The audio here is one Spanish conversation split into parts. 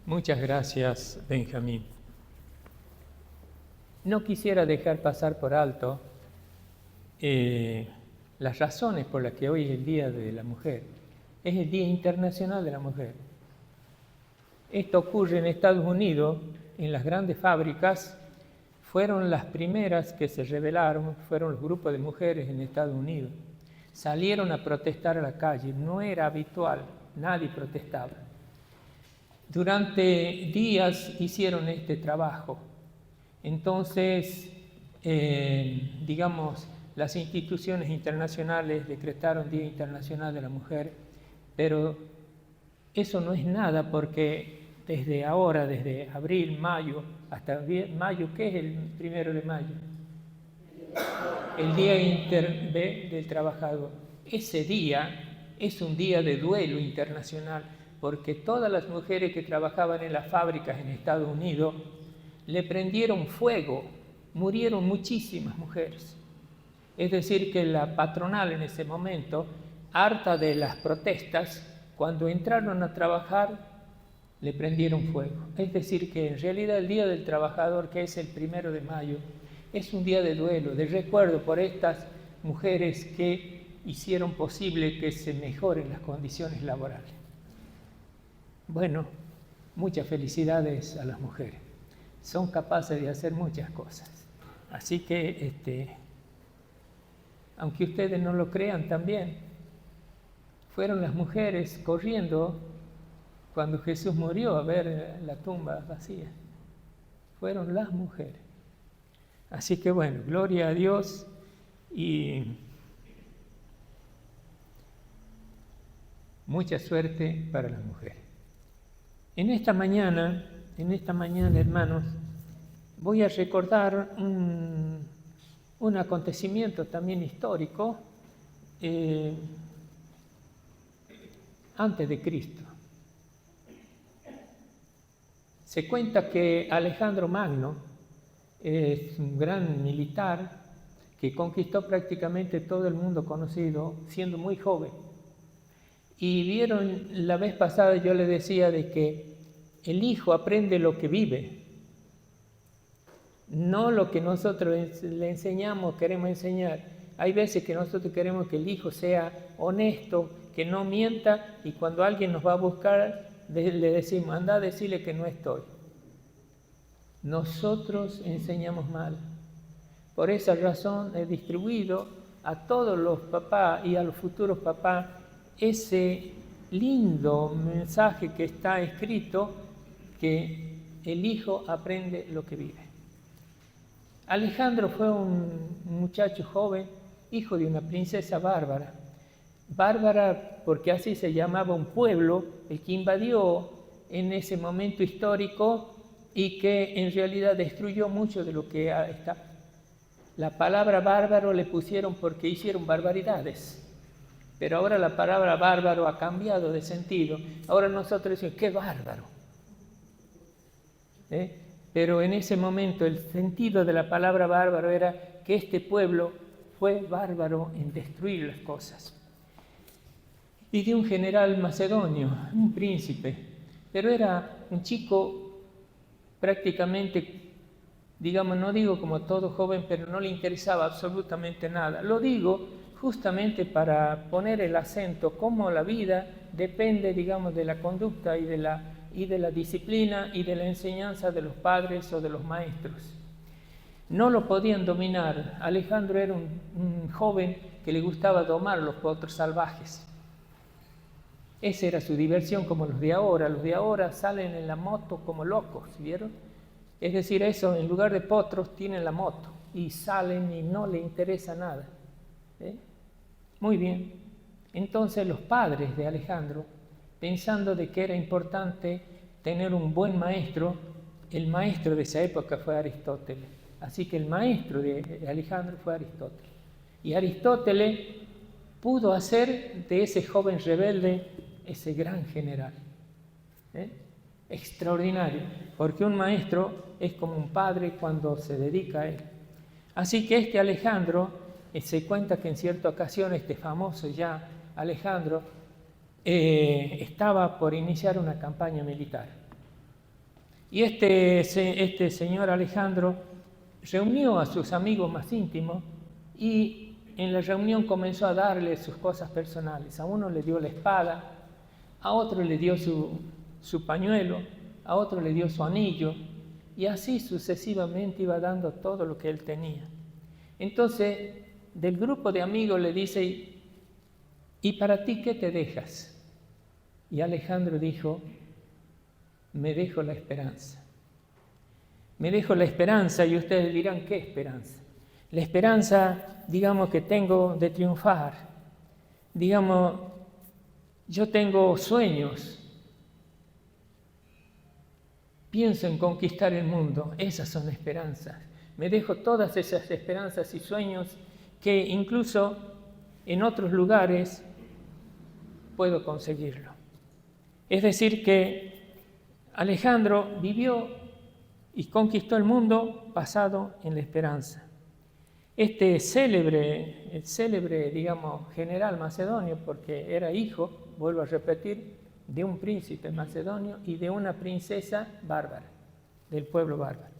Muchas gracias, Benjamín. No quisiera dejar pasar por alto las razones por las que hoy es el Día de la Mujer. Es el Día Internacional de la Mujer. Esto ocurre en Estados Unidos, en las grandes fábricas. Fueron las primeras que se rebelaron, fueron los grupos de mujeres en Estados Unidos. Salieron a protestar a la calle, no era habitual, nadie protestaba. Durante días hicieron este trabajo. Entonces, las instituciones internacionales decretaron Día Internacional de la Mujer, pero eso no es nada porque desde ahora, desde abril, mayo, hasta mayo, ¿qué es el 1 de mayo? El Día del Trabajador. Ese día es un día de duelo internacional porque todas las mujeres que trabajaban en las fábricas en Estados Unidos le prendieron fuego, murieron muchísimas mujeres. Es decir, que la patronal en ese momento, harta de las protestas, cuando entraron a trabajar, le prendieron fuego. Es decir, que en realidad el Día del Trabajador, que es el 1 de mayo, es un día de duelo, de recuerdo por estas mujeres que hicieron posible que se mejoren las condiciones laborales. Bueno, muchas felicidades a las mujeres. Son capaces de hacer muchas cosas. Así que, aunque ustedes no lo crean también, fueron las mujeres corriendo cuando Jesús murió a ver la tumba vacía. Fueron las mujeres. Así que bueno, gloria a Dios y mucha suerte para las mujeres. En esta mañana, hermanos, voy a recordar un acontecimiento también histórico antes de Cristo. Se cuenta que Alejandro Magno es un gran militar que conquistó prácticamente todo el mundo conocido siendo muy joven. Y vieron, la vez pasada yo les decía de que el hijo aprende lo que vive, no lo que nosotros le enseñamos, queremos enseñar. Hay veces que nosotros queremos que el hijo sea honesto, que no mienta, y cuando alguien nos va a buscar, le decimos, anda a decirle que no estoy. Nosotros enseñamos mal. Por esa razón he distribuido a todos los papás y a los futuros papás ese lindo mensaje que está escrito, que el hijo aprende lo que vive. Alejandro fue un muchacho joven, hijo de una princesa bárbara. Bárbara porque así se llamaba un pueblo, el que invadió en ese momento histórico y que en realidad destruyó mucho de lo que está. La palabra bárbaro le pusieron porque hicieron barbaridades. Pero ahora la palabra bárbaro ha cambiado de sentido. Ahora nosotros decimos, ¡qué bárbaro! Pero en ese momento el sentido de la palabra bárbaro era que este pueblo fue bárbaro en destruir las cosas. Y de un general macedonio, un príncipe, pero era un chico prácticamente, digamos, no digo como todo joven, pero no le interesaba absolutamente nada. Lo digo justamente para poner el acento cómo la vida depende, digamos, de la conducta y de la disciplina y de la enseñanza de los padres o de los maestros. No lo podían dominar. Alejandro era un joven que le gustaba domar los potros salvajes. Esa era su diversión, como los de ahora. Los de ahora salen en la moto como locos, ¿vieron? Es decir, eso, en lugar de potros tienen la moto y salen y no le interesa nada. Muy bien. Entonces los padres de Alejandro, pensando de que era importante tener un buen maestro, el maestro de esa época fue Aristóteles. Así que el maestro de Alejandro fue Aristóteles. Y Aristóteles pudo hacer de ese joven rebelde ese gran general. Extraordinario, porque un maestro es como un padre cuando se dedica a él. Así que este Alejandro, se cuenta que en cierta ocasión este famoso ya Alejandro estaba por iniciar una campaña militar. Y este señor Alejandro reunió a sus amigos más íntimos y en la reunión comenzó a darle sus cosas personales. A uno le dio la espada, a otro le dio su pañuelo, a otro le dio su anillo, y así sucesivamente iba dando todo lo que él tenía. Entonces, del grupo de amigos le dice: ¿y para ti qué te dejas? Y Alejandro dijo: me dejo la esperanza. Me dejo la esperanza, y ustedes dirán: ¿qué esperanza? La esperanza, digamos, que tengo de triunfar. Digamos, yo tengo sueños. Pienso en conquistar el mundo. Esas son esperanzas. Me dejo todas esas esperanzas y sueños que incluso en otros lugares puedo conseguirlo. Es decir, que Alejandro vivió y conquistó el mundo basado en la esperanza. Este célebre, digamos, general macedonio, porque era hijo, vuelvo a repetir, de un príncipe macedonio y de una princesa bárbara, del pueblo bárbaro.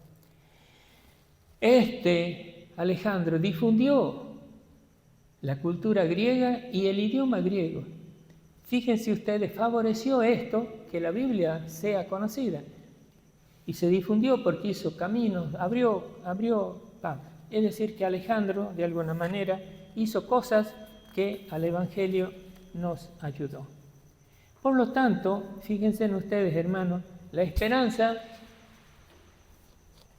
Alejandro difundió la cultura griega y el idioma griego. Fíjense ustedes, favoreció esto, que la Biblia sea conocida. Y se difundió porque hizo caminos, abrió. Es decir, que Alejandro, de alguna manera, hizo cosas que al Evangelio nos ayudó. Por lo tanto, fíjense en ustedes, hermanos, la esperanza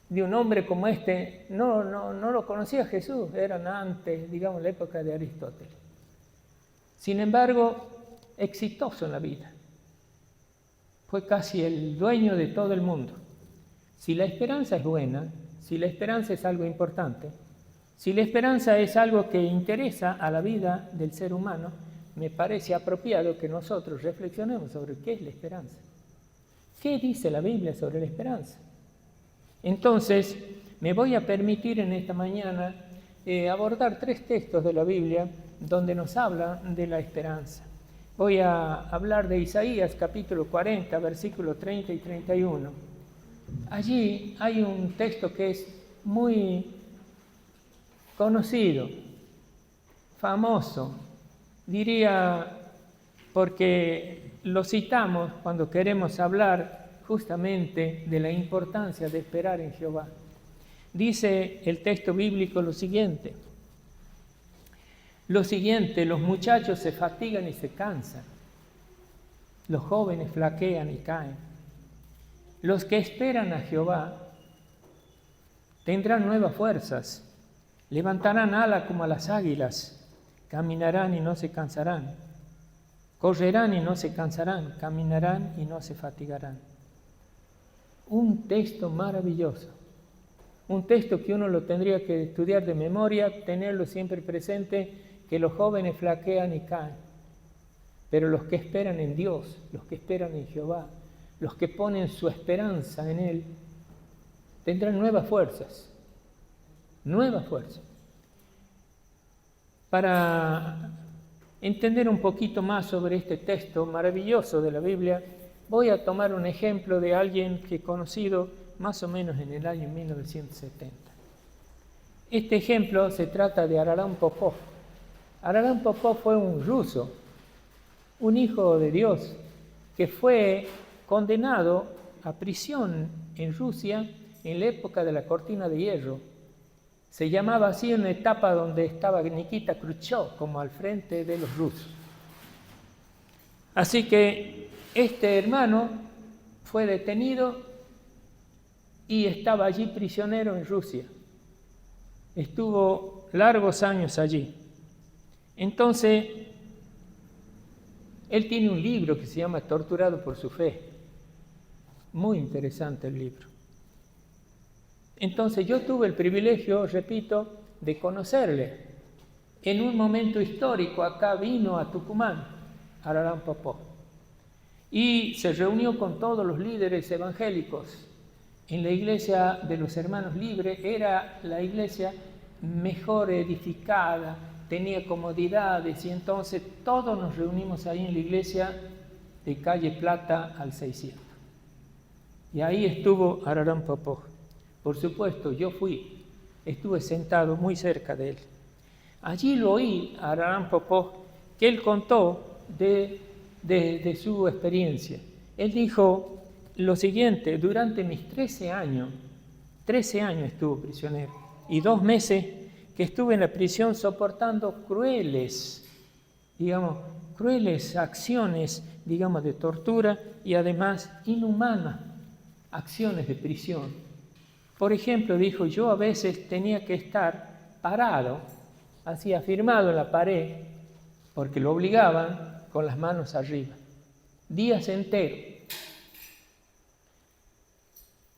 de un hombre como este no lo conocía Jesús, eran antes, digamos, la época de Aristóteles. Sin embargo, exitoso en la vida. Fue casi el dueño de todo el mundo. Si la esperanza es buena, si la esperanza es algo importante, si la esperanza es algo que interesa a la vida del ser humano, me parece apropiado que nosotros reflexionemos sobre qué es la esperanza. ¿Qué dice la Biblia sobre la esperanza? Entonces, me voy a permitir en esta mañana abordar 3 textos de la Biblia donde nos habla de la esperanza. Voy a hablar de Isaías capítulo 40, versículos 30 y 31. Allí hay un texto que es muy conocido, famoso, diría, porque lo citamos cuando queremos hablar justamente de la importancia de esperar en Jehová. Dice el texto bíblico lo siguiente: los muchachos se fatigan y se cansan, los jóvenes flaquean y caen. Los que esperan a Jehová tendrán nuevas fuerzas, levantarán ala como a las águilas, caminarán y no se cansarán, correrán y no se cansarán, caminarán y no se fatigarán. Un texto maravilloso, un texto que uno lo tendría que estudiar de memoria, tenerlo siempre presente, que los jóvenes flaquean y caen, pero los que esperan en Dios, los que esperan en Jehová, los que ponen su esperanza en Él, tendrán nuevas fuerzas, nuevas fuerzas. Para entender un poquito más sobre este texto maravilloso de la Biblia, voy a tomar un ejemplo de alguien que he conocido más o menos en el año 1970. Este ejemplo se trata de Aralan Popov. Aralan Popov fue un ruso, un hijo de Dios, que fue condenado a prisión en Rusia en la época de la cortina de hierro. Se llamaba así una etapa donde estaba Nikita Khrushchev como al frente de los rusos. Así que este hermano fue detenido y estaba allí prisionero en Rusia. Estuvo largos años allí. Entonces, él tiene un libro que se llama Torturado por su fe. Muy interesante el libro. Entonces yo tuve el privilegio, repito, de conocerle. En un momento histórico acá vino a Tucumán, Aralan Popov, y se reunió con todos los líderes evangélicos en la iglesia de los Hermanos Libres. Era la iglesia mejor edificada, tenía comodidades, y entonces todos nos reunimos ahí en la iglesia de calle Plata al 600. Y ahí estuvo Ararán Popov. Por supuesto, yo estuve sentado muy cerca de él. Allí lo oí a Ararán Popov, que él contó de su experiencia. Él dijo lo siguiente: durante mis 13 años estuvo prisionero, y 2 meses que estuve en la prisión soportando crueles acciones, de tortura y además inhumanas acciones de prisión. Por ejemplo, dijo, yo a veces tenía que estar parado, así afirmado en la pared, porque lo obligaban con las manos arriba, días enteros.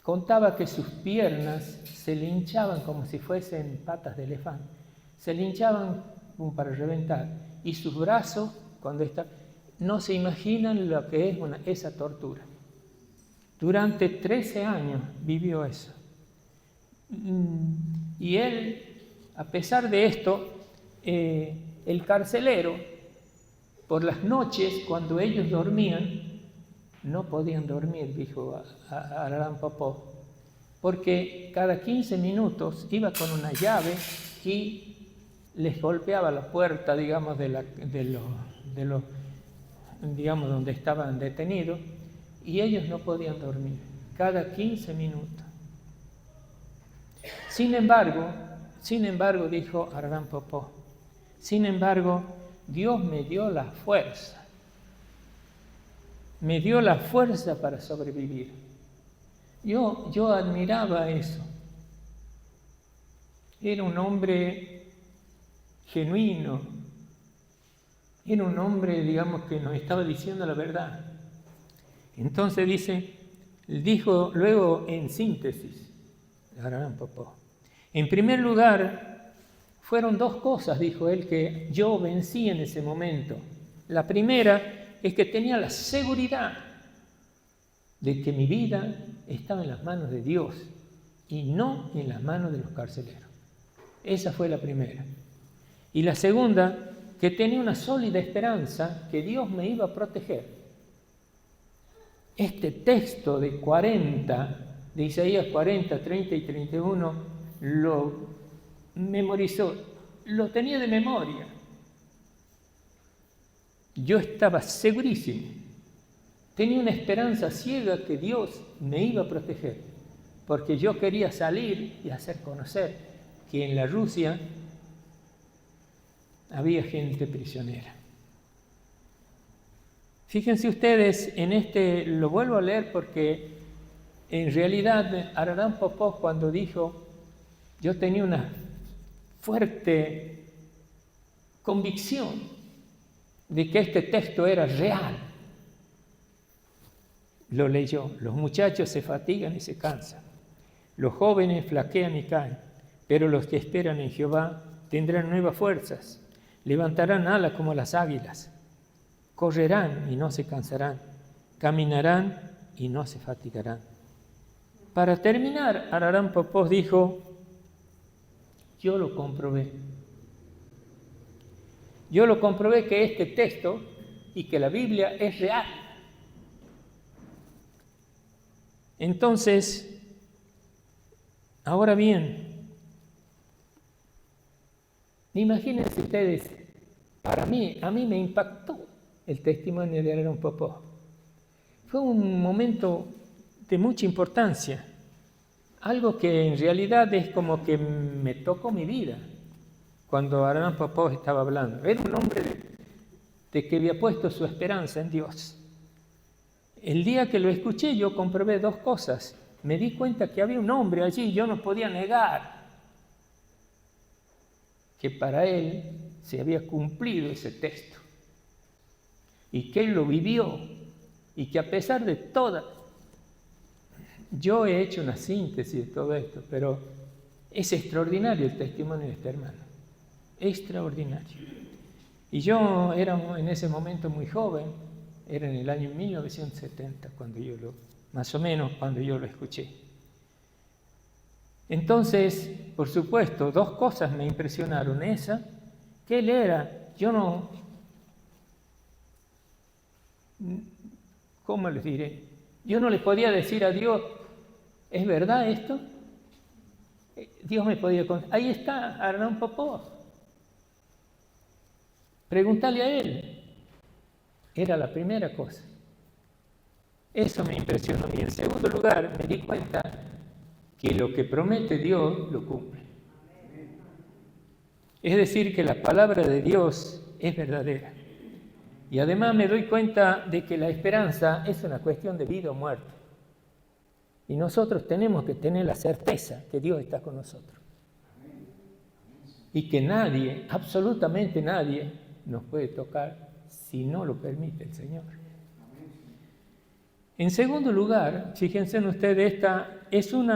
Contaba que sus piernas se le hinchaban como si fuesen patas de elefante, se le hinchaban como para reventar, y sus brazos, no se imaginan lo que es esa tortura. Durante 13 años vivió eso. Y él, a pesar de esto, el carcelero, por las noches, cuando ellos dormían, no podían dormir, dijo Ararán Popov, porque cada 15 minutos iba con una llave y les golpeaba la puerta, donde estaban detenidos, y ellos no podían dormir, cada 15 minutos. Sin embargo, dijo Ararán Popov, sin embargo, Dios me dio la fuerza para sobrevivir. Yo admiraba eso. Era un hombre genuino, era un hombre, que nos estaba diciendo la verdad. Entonces dijo luego en síntesis, Ararán Popov, en primer lugar, fueron 2 cosas, dijo él, que yo vencí en ese momento. La primera es que tenía la seguridad de que mi vida estaba en las manos de Dios y no en las manos de los carceleros. Esa fue la primera. Y la segunda, que tenía una sólida esperanza que Dios me iba a proteger. Este texto de Isaías 40, 30 y 31, lo memorizó, lo tenía de memoria. Yo estaba segurísimo, tenía una esperanza ciega que Dios me iba a proteger, porque yo quería salir y hacer conocer que en la Rusia había gente prisionera. Fíjense ustedes, lo vuelvo a leer porque en realidad Ararán Popov, cuando dijo, yo tenía una fuerte convicción de que este texto era real. Lo leyó. Los muchachos se fatigan y se cansan. Los jóvenes flaquean y caen. Pero los que esperan en Jehová tendrán nuevas fuerzas. Levantarán alas como las águilas. Correrán y no se cansarán. Caminarán y no se fatigarán. Para terminar, Ararán Popov dijo, yo lo comprobé. Yo lo comprobé que este texto y que la Biblia es real. Entonces, ahora bien, imagínense ustedes, a mí me impactó el testimonio de Ararán Popov. Fue un momento de mucha importancia, algo que en realidad es como que me tocó mi vida. Cuando Ararán Popov estaba hablando, era un hombre de que había puesto su esperanza en Dios. El día que lo escuché, yo comprobé 2 cosas. Me di cuenta que había un hombre allí y yo no podía negar que para él se había cumplido ese texto y que él lo vivió y que a pesar de yo he hecho una síntesis de todo esto, pero es extraordinario el testimonio de este hermano. Extraordinario. Y yo era en ese momento muy joven, era en el año 1970, más o menos cuando yo lo escuché. Entonces, por supuesto, 2 cosas me impresionaron. Esa, que él era, ¿cómo les diré? Yo no le podía decir a Dios, ¿es verdad esto? Dios me podía contestar, ahí está Hernán Popov, pregúntale a él. Era la primera cosa. Eso me impresionó. Y en segundo lugar, me di cuenta que lo que promete Dios lo cumple. Es decir, que la palabra de Dios es verdadera. Y además me doy cuenta de que la esperanza es una cuestión de vida o muerte. Y nosotros tenemos que tener la certeza que Dios está con nosotros. Y que nadie, absolutamente nadie, nos puede tocar si no lo permite el Señor. En segundo lugar, fíjense en ustedes, esta es un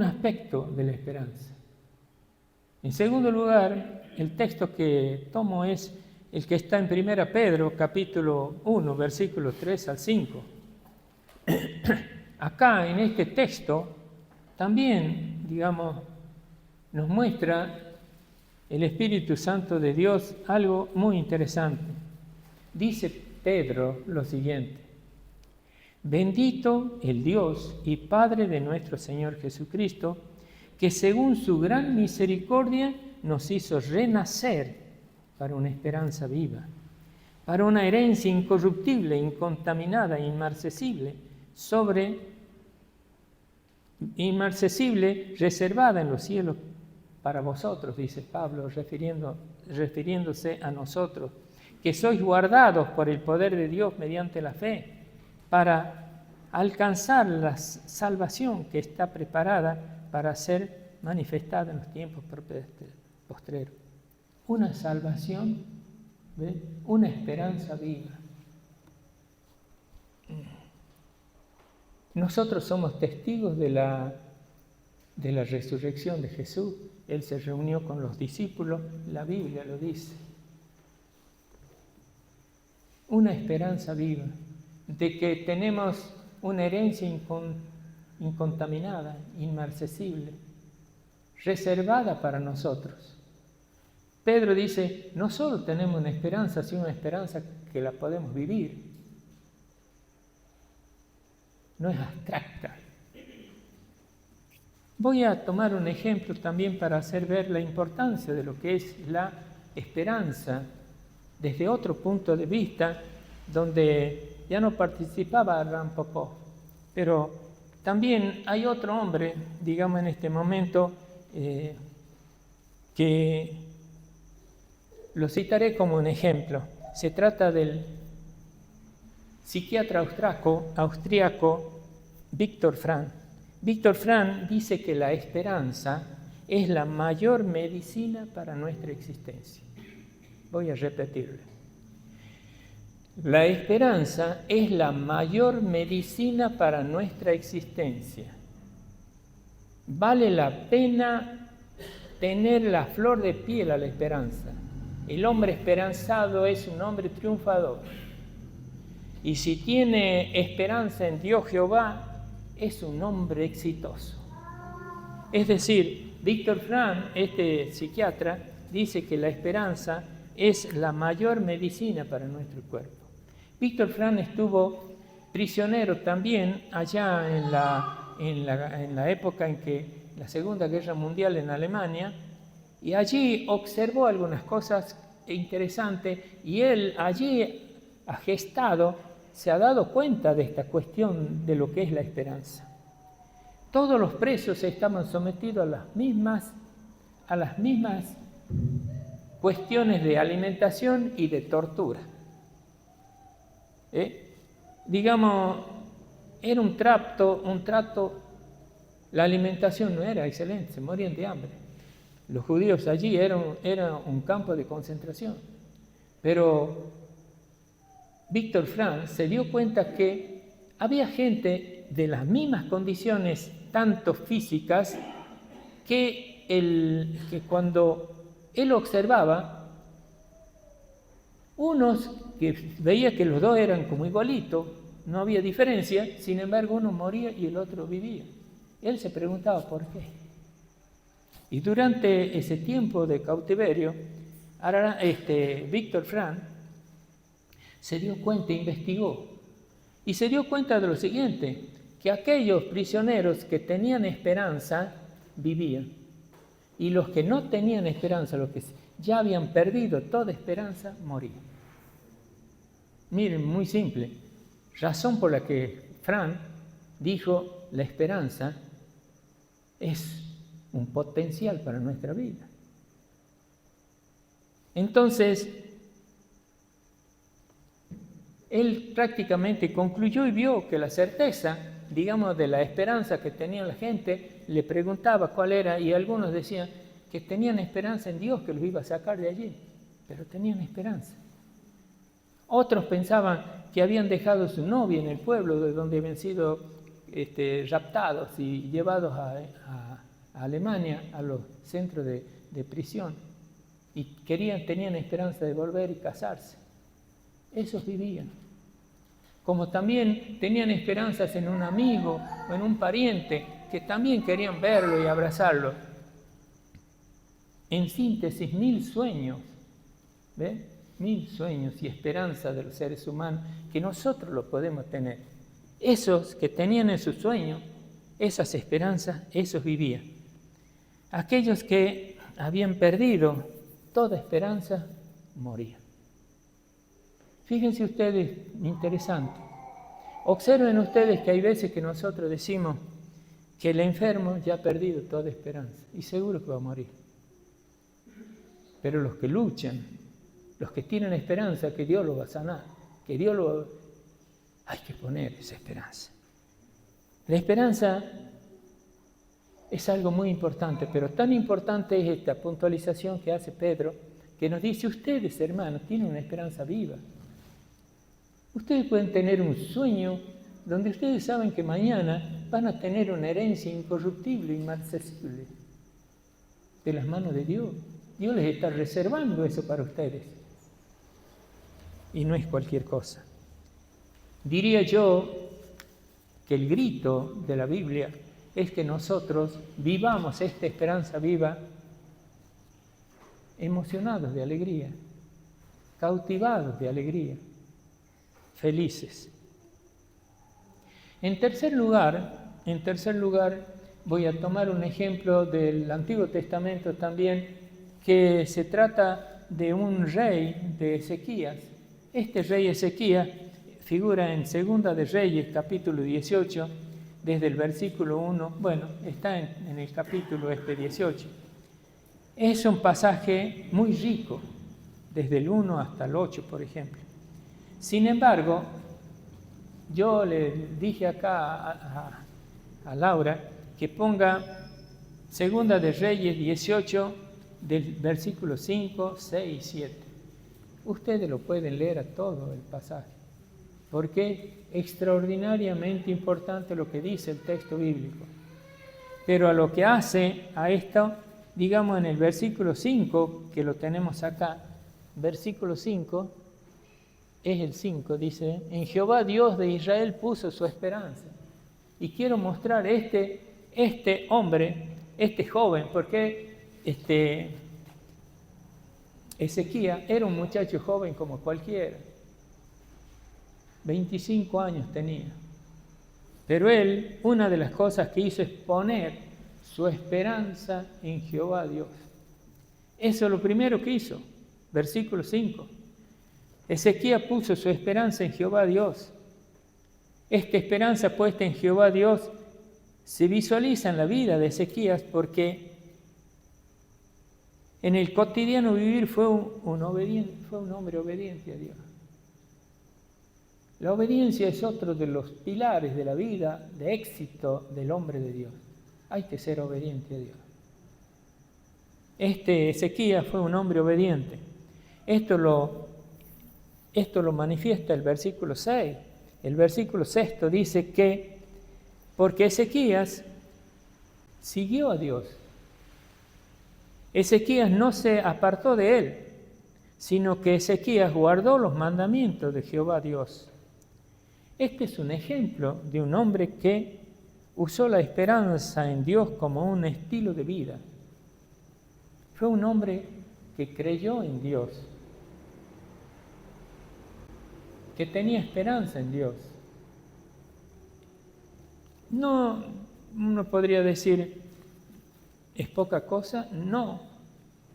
aspecto de la esperanza. En segundo lugar, el texto que tomo es el que está en 1 Pedro, capítulo 1, versículos 3 al 5. Acá, en este texto, también, nos muestra el Espíritu Santo de Dios algo muy interesante. Dice Pedro lo siguiente: bendito el Dios y Padre de nuestro Señor Jesucristo, que según su gran misericordia nos hizo renacer para una esperanza viva, para una herencia incorruptible, incontaminada, inmarcesible, reservada en los cielos para vosotros, dice Pablo, refiriéndose a nosotros, que sois guardados por el poder de Dios mediante la fe, para alcanzar la salvación que está preparada para ser manifestada en los tiempos postreros. Una salvación, una esperanza viva. Nosotros somos testigos de la resurrección de Jesús. Él se reunió con los discípulos, la Biblia lo dice. Una esperanza viva, de que tenemos una herencia incontaminada, inmarcesible, reservada para nosotros. Pedro dice, no solo tenemos una esperanza, sino una esperanza que la podemos vivir. No es abstracta. Voy a tomar un ejemplo también para hacer ver la importancia de lo que es la esperanza desde otro punto de vista, donde ya no participaba Hernán Popov, pero también hay otro hombre, en este momento, que lo citaré como un ejemplo. Se trata del psiquiatra austriaco Viktor Frankl. Viktor Frankl dice que la esperanza es la mayor medicina para nuestra existencia. Voy a repetirlo. La esperanza es la mayor medicina para nuestra existencia. Vale la pena tener la flor de piel a la esperanza. El hombre esperanzado es un hombre triunfador. Y si tiene esperanza en Dios Jehová, es un hombre exitoso. Es decir, Viktor Frankl, este psiquiatra, dice que la esperanza es la mayor medicina para nuestro cuerpo. Viktor Frankl estuvo prisionero también allá en la época en que la Segunda Guerra Mundial en Alemania, y allí observó algunas cosas interesantes, y él allí ha gestado, se ha dado cuenta de esta cuestión de lo que es la esperanza. Todos los presos estaban sometidos a las mismas cuestiones de alimentación y de tortura. Era un trato, la alimentación no era excelente, se morían de hambre. Los judíos allí eran un campo de concentración. Pero Viktor Frankl se dio cuenta que había gente de las mismas condiciones, tanto físicas, que cuando él observaba, unos que veía que los dos eran como igualitos, no había diferencia, sin embargo uno moría y el otro vivía. Él se preguntaba por qué. Y durante ese tiempo de cautiverio, Viktor Frankl se dio cuenta, investigó, Y se dio cuenta de lo siguiente, que aquellos prisioneros que tenían esperanza vivían. Y los que no tenían esperanza, los que ya habían perdido toda esperanza, morían. Miren, muy simple. Razón por la que Fran dijo, la esperanza es un potencial para nuestra vida. Entonces, él prácticamente concluyó y vio que la certeza, digamos, de la esperanza que tenía la gente, le preguntaba cuál era, y algunos decían que tenían esperanza en Dios, que los iba a sacar de allí, pero tenían esperanza. Otros pensaban que habían dejado su novia en el pueblo de donde habían sido raptados y llevados a Alemania, a los centros de prisión, y tenían esperanza de volver y casarse. Esos vivían. Como también tenían esperanzas en un amigo o en un pariente que también querían verlo y abrazarlo. En síntesis, 1000 sueños, ¿ven? 1000 sueños y esperanzas de los seres humanos que nosotros lo podemos tener. Esos que tenían en sus sueños, esas esperanzas, esos vivían. Aquellos que habían perdido toda esperanza, morían. Fíjense ustedes, interesante. Observen ustedes que hay veces que nosotros decimos que el enfermo ya ha perdido toda esperanza y seguro que va a morir. Pero los que luchan, los que tienen esperanza que Dios lo va a sanar, que Dios lo va... Hay que poner esa esperanza. La esperanza es algo muy importante, pero tan importante es esta puntualización que hace Pedro, que nos dice, ustedes, hermanos, tienen una esperanza viva. Ustedes pueden tener un sueño donde ustedes saben que mañana van a tener una herencia incorruptible, inmarcesible, de las manos de Dios. Dios les está reservando eso para ustedes. Y no es cualquier cosa. Diría yo que el grito de la Biblia es que nosotros vivamos esta esperanza viva emocionados de alegría, cautivados de alegría, felices. En tercer lugar, voy a tomar un ejemplo del Antiguo Testamento también, que se trata de un rey de Ezequías. Este rey Ezequías figura en Segunda de Reyes, capítulo 18, desde el versículo 1, bueno, está en el capítulo 18. Es un pasaje muy rico, desde el 1 hasta el 8, por ejemplo. Sin embargo, yo le dije acá a Laura que ponga Segunda de Reyes 18, del versículo 5, 6 y 7. Ustedes lo pueden leer a todo el pasaje, porque es extraordinariamente importante lo que dice el texto bíblico. Pero a lo que hace a esto, digamos en el versículo 5, que lo tenemos acá, versículo 5, es el 5, dice, en Jehová Dios de Israel puso su esperanza. Y quiero mostrar este hombre, este joven, porque Ezequías era un muchacho joven como cualquiera. 25 años tenía. Pero él, una de las cosas que hizo es poner su esperanza en Jehová Dios. Eso es lo primero que hizo. Versículo 5. Ezequías puso su esperanza en Jehová Dios. Esta esperanza puesta en Jehová Dios se visualiza en la vida de Ezequías porque en el cotidiano vivir fue un hombre obediente a Dios. La obediencia es otro de los pilares de la vida de éxito del hombre de Dios. Hay que ser obediente a Dios. Ezequías fue un hombre obediente. Esto lo manifiesta el versículo 6. El versículo 6 dice que porque Ezequías siguió a Dios. Ezequías no se apartó de él, sino que Ezequías guardó los mandamientos de Jehová Dios. Este es un ejemplo de un hombre que usó la esperanza en Dios como un estilo de vida. Fue un hombre que creyó en Dios, que tenía esperanza en Dios, No, uno podría decir, ¿es poca cosa? No,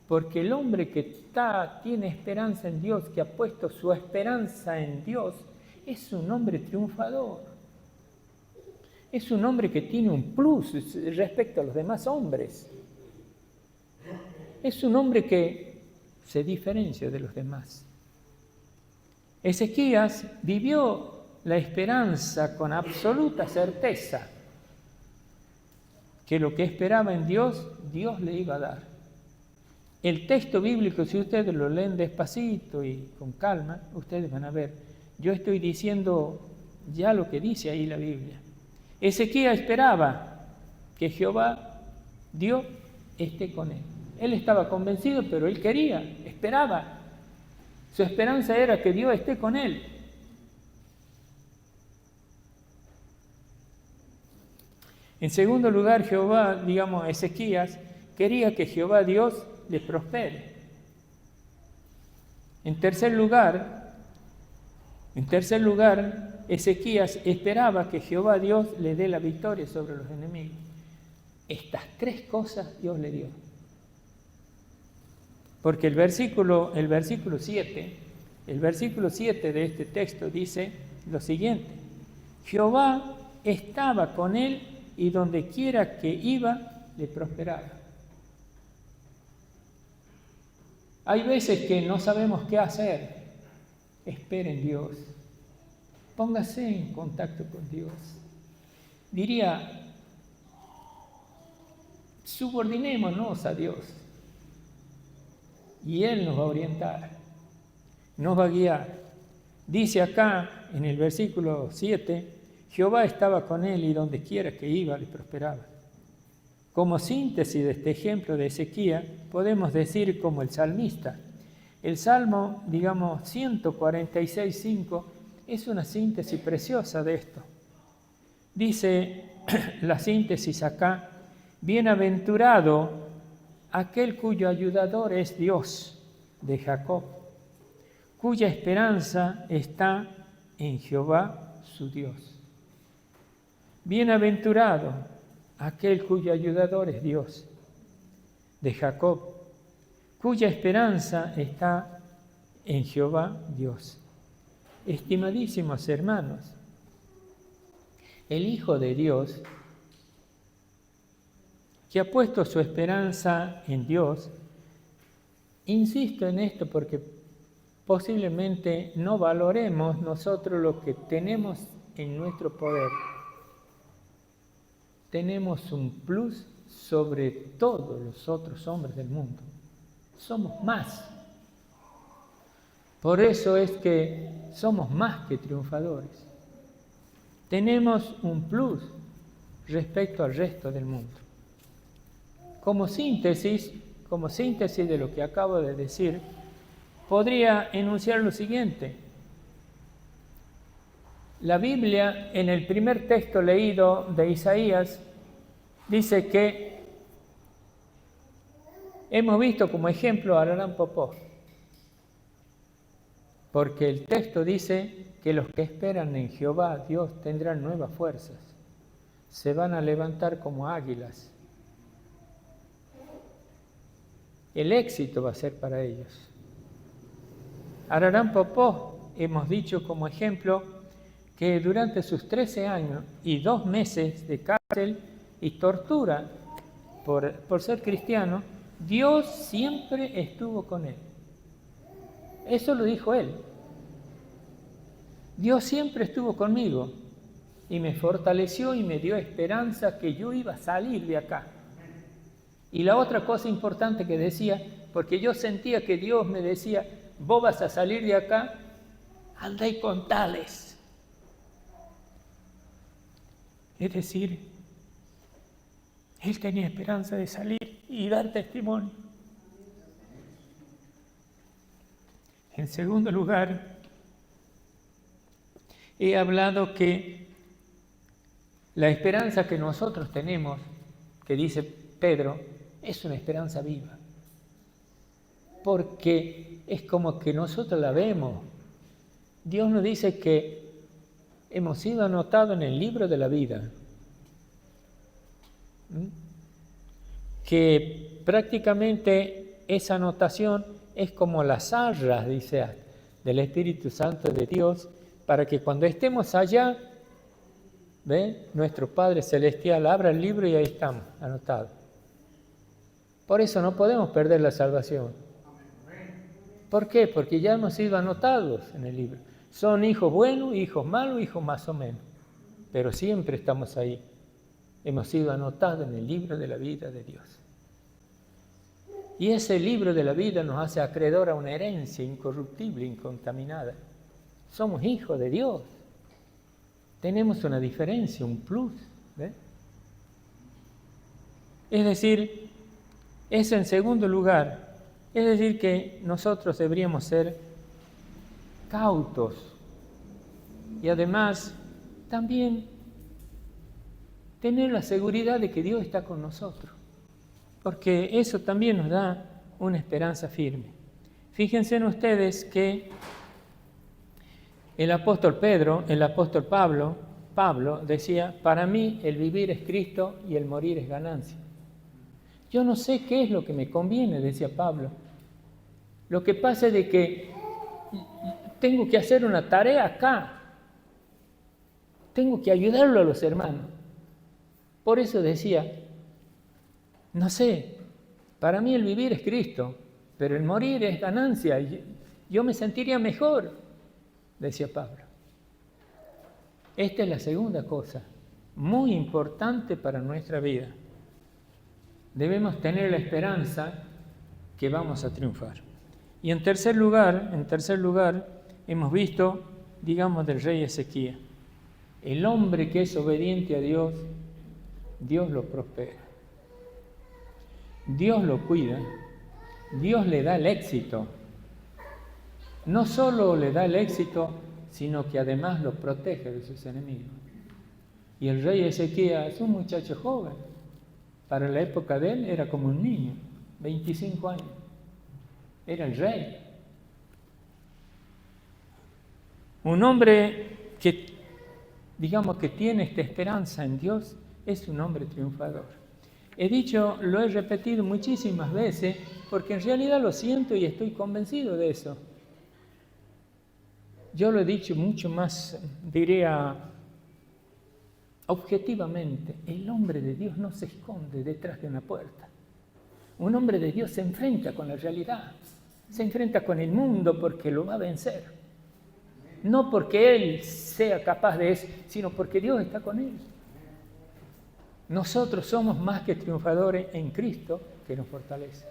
porque el hombre que tiene esperanza en Dios, que ha puesto su esperanza en Dios, es un hombre triunfador. Es un hombre que tiene un plus respecto a los demás hombres. Es un hombre que se diferencia de los demás. Ezequías vivió la esperanza con absoluta certeza que lo que esperaba en Dios, Dios le iba a dar. El texto bíblico, si ustedes lo leen despacito y con calma, ustedes van a ver. Yo estoy diciendo ya lo que dice ahí la Biblia. Ezequías esperaba que Jehová, Dios, esté con él. Él estaba convencido, pero él quería, esperaba. Su esperanza era que Dios esté con él. En segundo lugar, Ezequías quería que Jehová Dios le prospere. En tercer lugar, Ezequías esperaba que Jehová Dios le dé la victoria sobre los enemigos. Estas tres cosas Dios le dio. Porque el versículo 7 de este texto dice lo siguiente: Jehová estaba con él y donde quiera que iba, le prosperaba. Hay veces que no sabemos qué hacer. Espere en Dios. Póngase en contacto con Dios. Diría, subordinémonos a Dios. Y Él nos va a orientar, nos va a guiar. Dice acá en el versículo 7, Jehová estaba con él y donde quiera que iba le prosperaba. Como síntesis de este ejemplo de Ezequías, podemos decir como el salmista. El Salmo, 146:5, es una síntesis preciosa de esto. Dice la síntesis acá: bienaventurado aquel cuyo ayudador es Dios de Jacob, cuya esperanza está en Jehová su Dios. Bienaventurado aquel cuyo ayudador es Dios de Jacob, cuya esperanza está en Jehová Dios. Estimadísimos hermanos, el Hijo de Dios, que ha puesto su esperanza en Dios, insisto en esto porque posiblemente no valoremos nosotros lo que tenemos en nuestro poder. Tenemos un plus sobre todos los otros hombres del mundo. Somos más. Por eso es que somos más que triunfadores. Tenemos un plus respecto al resto del mundo. Como síntesis de lo que acabo de decir, podría enunciar lo siguiente. La Biblia, en el primer texto leído de Isaías, dice que hemos visto como ejemplo a Abraham Popó, porque el texto dice que los que esperan en Jehová, Dios, tendrán nuevas fuerzas, se van a levantar como águilas. El éxito va a ser para ellos. Abraham Popó, hemos dicho como ejemplo, que durante sus 13 años y 2 meses de cárcel y tortura por ser cristiano, Dios siempre estuvo con él. Eso lo dijo él. Dios siempre estuvo conmigo y me fortaleció y me dio esperanza que yo iba a salir de acá. Y la otra cosa importante que decía, porque yo sentía que Dios me decía, vos vas a salir de acá, andá y contales. Es decir, él tenía esperanza de salir y dar testimonio. En segundo lugar, he hablado que la esperanza que nosotros tenemos, que dice Pedro, es una esperanza viva. Porque es como que nosotros la vemos. Dios nos dice que hemos sido anotados en el libro de la vida. que prácticamente esa anotación es como las arras, dice, del Espíritu Santo de Dios, para que cuando estemos allá, nuestro Padre Celestial abra el libro y ahí estamos, anotados. Por eso no podemos perder la salvación. ¿Por qué? Porque ya hemos sido anotados en el libro. Son hijos buenos, hijos malos, hijos más o menos. Pero siempre estamos ahí. Hemos sido anotados en el libro de la vida de Dios. Y ese libro de la vida nos hace acreedor a una herencia incorruptible, incontaminada. Somos hijos de Dios. Tenemos una diferencia, un plus. Es decir, eso en segundo lugar. Es decir, que nosotros deberíamos ser cautos y además también tener la seguridad de que Dios está con nosotros, porque eso también nos da una esperanza firme. Fíjense en ustedes que el apóstol Pablo decía, para mí el vivir es Cristo y el morir es ganancia. Yo no sé qué es lo que me conviene, decía Pablo. Lo que pasa es de que tengo que hacer una tarea acá. Tengo que ayudarlo a los hermanos. Por eso decía, no sé, para mí el vivir es Cristo, pero el morir es ganancia. Yo me sentiría mejor, decía Pablo. Esta es la segunda cosa, muy importante para nuestra vida. Debemos tener la esperanza que vamos a triunfar. Y en tercer lugar, hemos visto, digamos, del rey Ezequías. El hombre que es obediente a Dios, Dios lo prospera. Dios lo cuida. Dios le da el éxito. No solo le da el éxito, sino que además lo protege de sus enemigos. Y el rey Ezequías es un muchacho joven. Para la época de él era como un niño, 25 años. Era el rey. Un hombre que, digamos, que tiene esta esperanza en Dios, es un hombre triunfador. Lo he repetido muchísimas veces, porque en realidad lo siento y estoy convencido de eso. Yo lo he dicho mucho más, diría, objetivamente. El hombre de Dios no se esconde detrás de una puerta. Un hombre de Dios se enfrenta con la realidad. Se enfrenta con el mundo porque lo va a vencer. No porque él sea capaz de eso, sino porque Dios está con él. Nosotros somos más que triunfadores en Cristo que nos fortalece.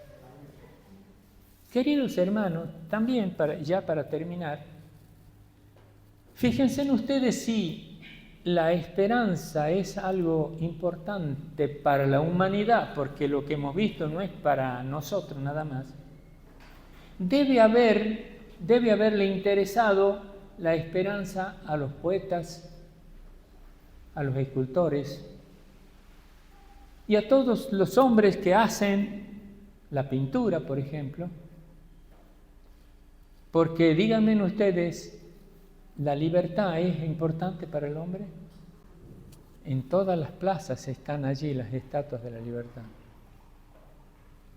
Queridos hermanos, también para terminar, fíjense en ustedes si la esperanza es algo importante para la humanidad, porque lo que hemos visto no es para nosotros nada más. Debe haberle interesado la esperanza a los poetas, a los escultores y a todos los hombres que hacen la pintura, por ejemplo. Porque díganme ustedes, ¿la libertad es importante para el hombre? En todas las plazas están allí las estatuas de la libertad.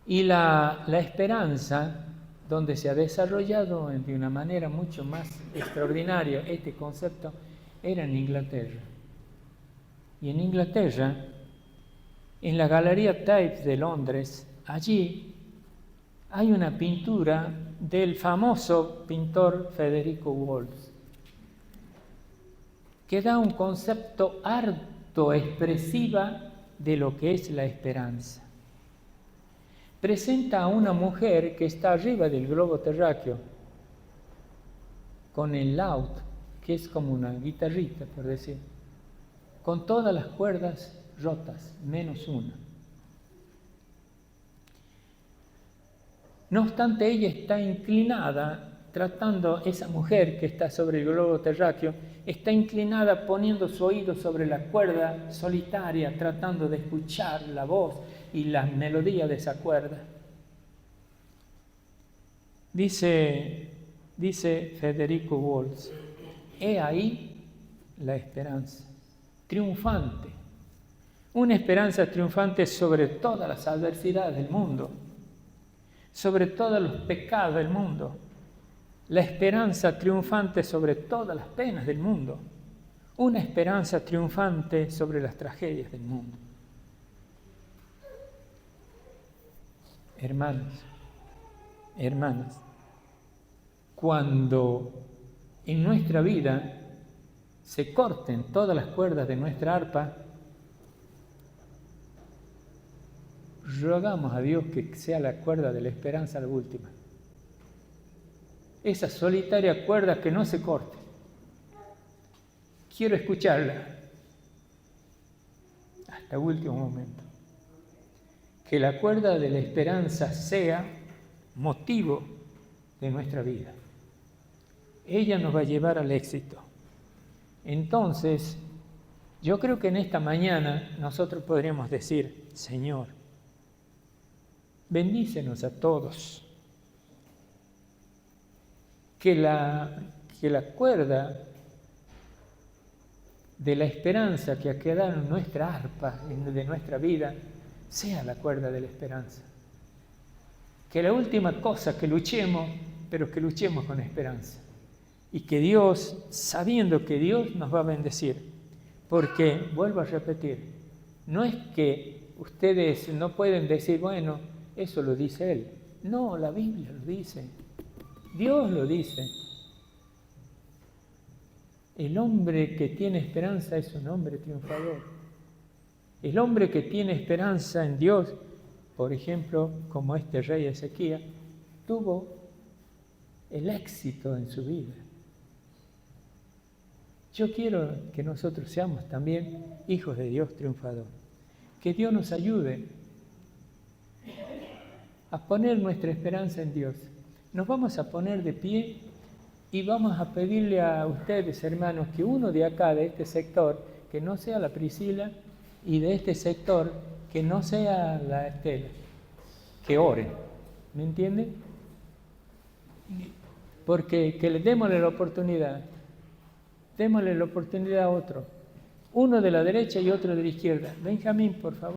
Y la esperanza, donde se ha desarrollado de una manera mucho más extraordinaria este concepto, era en Inglaterra. Y en Inglaterra, en la Galería Tate de Londres, allí hay una pintura del famoso pintor Federico Walsh, que da un concepto harto expresiva de lo que es la esperanza. Presenta a una mujer que está arriba del globo terráqueo, con el laúd, que es como una guitarrita, por decir, con todas las cuerdas rotas, menos una. No obstante, ella está inclinada, esa mujer que está sobre el globo terráqueo, está inclinada poniendo su oído sobre la cuerda solitaria, tratando de escuchar la voz y la melodía de esa cuerda. Dice Federico Walsh, he ahí la esperanza, triunfante, Una esperanza triunfante sobre todas las adversidades del mundo, sobre todos los pecados del mundo. La esperanza triunfante sobre todas las penas del mundo. Una esperanza triunfante sobre las tragedias del mundo. Hermanos, hermanas, cuando en nuestra vida se corten todas las cuerdas de nuestra arpa, rogamos a Dios que sea la cuerda de la esperanza la última. Esa solitaria cuerda que no se corte. Quiero escucharla hasta el último momento. Que la cuerda de la esperanza sea motivo de nuestra vida. Ella nos va a llevar al éxito. Entonces, yo creo que en esta mañana nosotros podríamos decir: Señor, bendícenos a todos. Que la cuerda de la esperanza que ha quedado en nuestra arpa, de nuestra vida, sea la cuerda de la esperanza. Que la última cosa que luchemos, pero que luchemos con esperanza. Y que Dios, sabiendo que Dios nos va a bendecir, porque, vuelvo a repetir, no es que ustedes no pueden decir, bueno, eso lo dice Él. No, la Biblia lo dice. Dios lo dice. El hombre que tiene esperanza es un hombre triunfador. El hombre que tiene esperanza en Dios, por ejemplo, como este rey Ezequías, tuvo el éxito en su vida. Yo quiero que nosotros seamos también hijos de Dios triunfador. Que Dios nos ayude a poner nuestra esperanza en Dios. Nos vamos a poner de pie y vamos a pedirle a ustedes, hermanos, que uno de acá, de este sector, que no sea la Priscila, y de este sector, que no sea la Estela, que oren. ¿Me entienden? Porque que le démosle la oportunidad. Démosle la oportunidad a otro. Uno de la derecha y otro de la izquierda. Benjamín, por favor.